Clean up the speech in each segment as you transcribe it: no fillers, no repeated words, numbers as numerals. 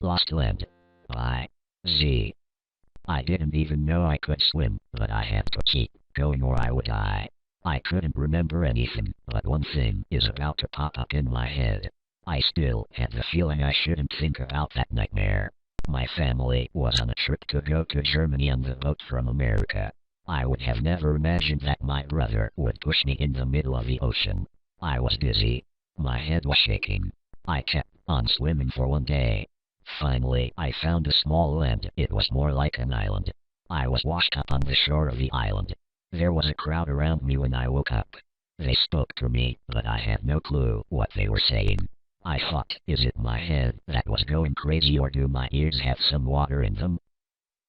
Lost Land by Z. I didn't even know I could swim, but I had to keep going or I would die. I couldn't remember anything, but one thing is about to pop up in my head. I still had the feeling I shouldn't think about that nightmare. My family was on a trip to go to Germany on the boat from America. I would have never imagined that my brother would push me in the middle of the ocean. I was dizzy. My head was shaking. I kept on swimming for one day. Finally, I found a small land. It was more like an island. I was washed up on the shore of the island. There was a crowd around me when I woke up. They spoke to me, but I had no clue what they were saying. I thought, is it my head that was going crazy or do my ears have some water in them?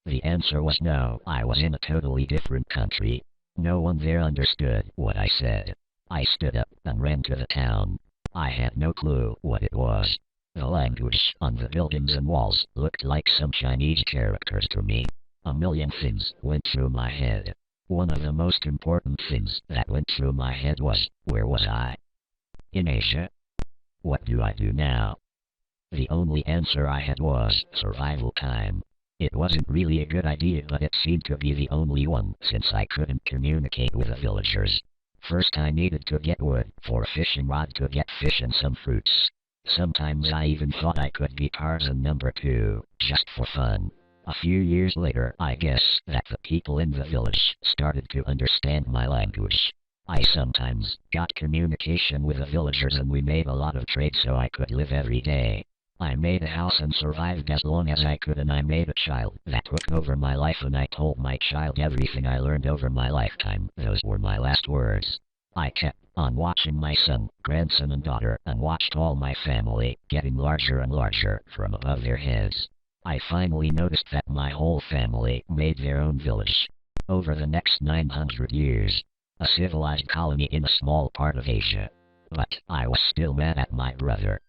The answer was no. I was in a totally different country. No one there understood what I said. I stood up and ran to the town. I had no clue what it was. The language on the buildings and walls looked like some Chinese characters to me. A million things went through my head. One of the most important things that went through my head was, where was I? In Asia? What do I do now? The only answer I had was survival time. It wasn't really a good idea, but it seemed to be the only one since I couldn't communicate with the villagers. First I needed to get wood for a fishing rod to get fish and some fruits. Sometimes I even thought I could be Tarzan #2, just for fun. A few years later, I guess that the people in the village started to understand my language. I sometimes got communication with the villagers and we made a lot of trade so I could live every day. I made a house and survived as long as I could, and I made a child that took over my life, and I told my child everything I learned over my lifetime. Those were my last words. I kept on watching my son, grandson and daughter, and watched all my family getting larger and larger from above their heads. I finally noticed that my whole family made their own village. Over the next 900 years, a civilized colony in a small part of Asia. But I was still mad at my brother.